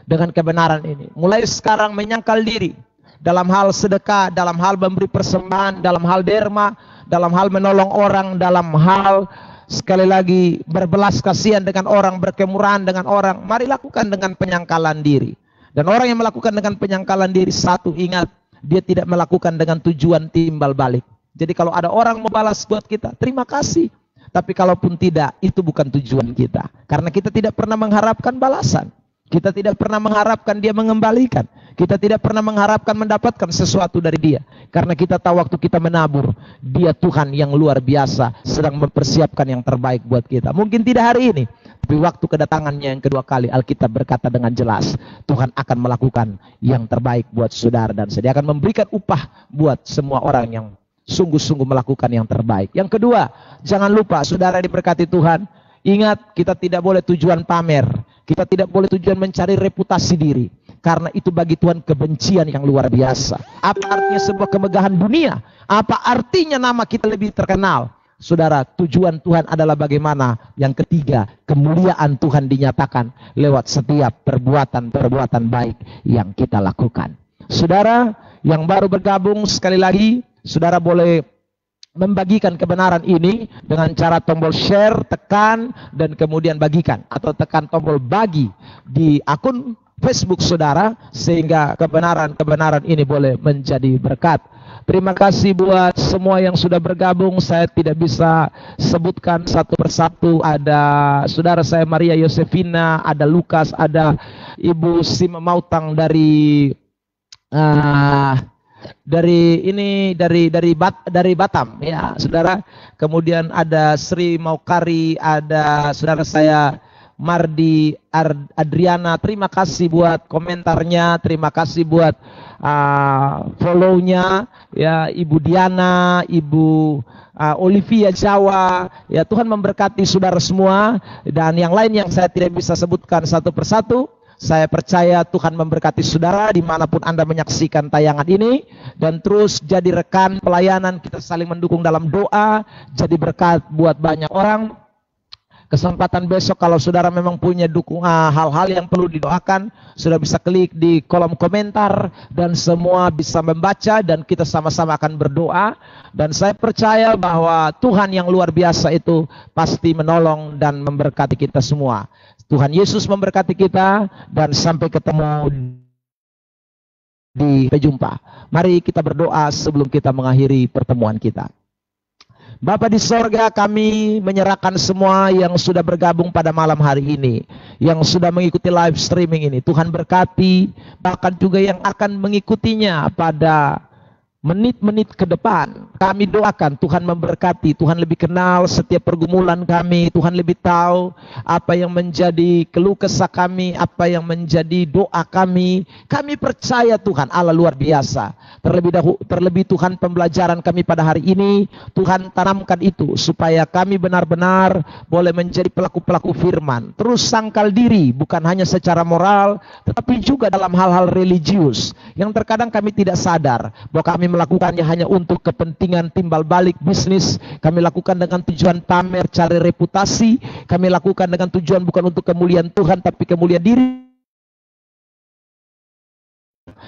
dengan kebenaran ini. Mulai sekarang menyangkal diri dalam hal sedekah, dalam hal memberi persembahan, dalam hal derma, dalam hal menolong orang, dalam hal sekali lagi berbelas kasihan dengan orang, berkemurahan dengan orang. Mari lakukan dengan penyangkalan diri. Dan orang yang melakukan dengan penyangkalan diri, satu, ingat, dia tidak melakukan dengan tujuan timbal balik. Jadi kalau ada orang mau balas buat kita, terima kasih. Tapi kalaupun tidak, itu bukan tujuan kita. Karena kita tidak pernah mengharapkan balasan. Kita tidak pernah mengharapkan dia mengembalikan. Kita tidak pernah mengharapkan mendapatkan sesuatu dari Dia. Karena kita tahu waktu kita menabur, Dia Tuhan yang luar biasa sedang mempersiapkan yang terbaik buat kita. Mungkin tidak hari ini, tapi waktu kedatangannya yang kedua kali, Alkitab berkata dengan jelas, Tuhan akan melakukan yang terbaik buat saudara dan saya. Dia akan memberikan upah buat semua orang yang sungguh-sungguh melakukan yang terbaik. Yang kedua, jangan lupa saudara diberkati Tuhan. Ingat, kita tidak boleh tujuan pamer. Kita tidak boleh tujuan mencari reputasi diri. Karena itu bagi Tuhan kebencian yang luar biasa. Apa artinya sebuah kemegahan dunia? Apa artinya nama kita lebih terkenal? Saudara, tujuan Tuhan adalah bagaimana? Yang ketiga, kemuliaan Tuhan dinyatakan lewat setiap perbuatan-perbuatan baik yang kita lakukan. Saudara yang baru bergabung, sekali lagi, saudara boleh membagikan kebenaran ini dengan cara tombol share, tekan, dan kemudian bagikan. Atau tekan tombol bagi di akun Facebook saudara, sehingga kebenaran-kebenaran ini boleh menjadi berkat. Terima kasih buat semua yang sudah bergabung. Saya tidak bisa sebutkan satu persatu. Ada saudara saya Maria Yosefina, ada Lukas, ada Ibu Sima Mautang dari Batam ya saudara. Kemudian ada Sri Maukari, ada saudara saya Mardi Adriana. Terima kasih buat komentarnya, terima kasih buat follow-nya ya. Ibu Diana, Ibu Olivia Jawa, ya Tuhan memberkati saudara semua. Dan yang lain yang saya tidak bisa sebutkan satu persatu. Saya percaya Tuhan memberkati saudara dimanapun Anda menyaksikan tayangan ini. Dan terus jadi rekan pelayanan, kita saling mendukung dalam doa, jadi berkat buat banyak orang. Kesempatan besok kalau saudara memang punya hal-hal yang perlu didoakan, sudah bisa klik di kolom komentar dan semua bisa membaca dan kita sama-sama akan berdoa. Dan saya percaya bahwa Tuhan yang luar biasa itu pasti menolong dan memberkati kita semua. Tuhan Yesus memberkati kita dan sampai ketemu di jumpa. Mari kita berdoa sebelum kita mengakhiri pertemuan kita. Bapa di sorga, kami menyerahkan semua yang sudah bergabung pada malam hari ini, yang sudah mengikuti live streaming ini. Tuhan berkati, bahkan juga yang akan mengikutinya pada menit-menit ke depan. Kami doakan Tuhan memberkati, Tuhan lebih kenal setiap pergumulan kami, Tuhan lebih tahu apa yang menjadi keluh kesah kami, apa yang menjadi doa kami. Kami percaya Tuhan Allah luar biasa. Terlebih Tuhan pembelajaran kami pada hari ini, Tuhan tanamkan itu supaya kami benar-benar boleh menjadi pelaku-pelaku firman. Terus sangkal diri bukan hanya secara moral, tetapi juga dalam hal-hal religius yang terkadang kami tidak sadar bahwa kami melakukannya hanya untuk kepentingan timbal balik bisnis. Kami lakukan dengan tujuan pamer, cari reputasi. Kami lakukan dengan tujuan bukan untuk kemuliaan Tuhan, tapi kemuliaan diri.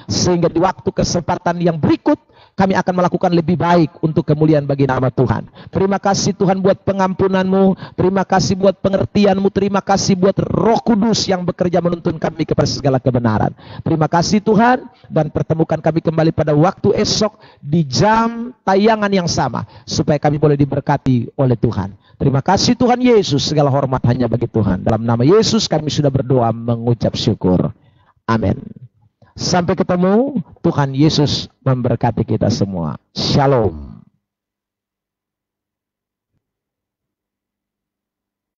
Sehingga di waktu kesempatan yang berikut, kami akan melakukan lebih baik untuk kemuliaan bagi nama Tuhan. Terima kasih Tuhan buat pengampunan-Mu, terima kasih buat pengertian-Mu, terima kasih buat Roh Kudus yang bekerja menuntun kami kepada segala kebenaran. Terima kasih Tuhan, dan pertemukan kami kembali pada waktu esok di jam tayangan yang sama, supaya kami boleh diberkati oleh Tuhan. Terima kasih Tuhan Yesus, segala hormat hanya bagi Tuhan. Dalam nama Yesus kami sudah berdoa mengucap syukur. Amin. Sampai ketemu, Tuhan Yesus memberkati kita semua. Shalom.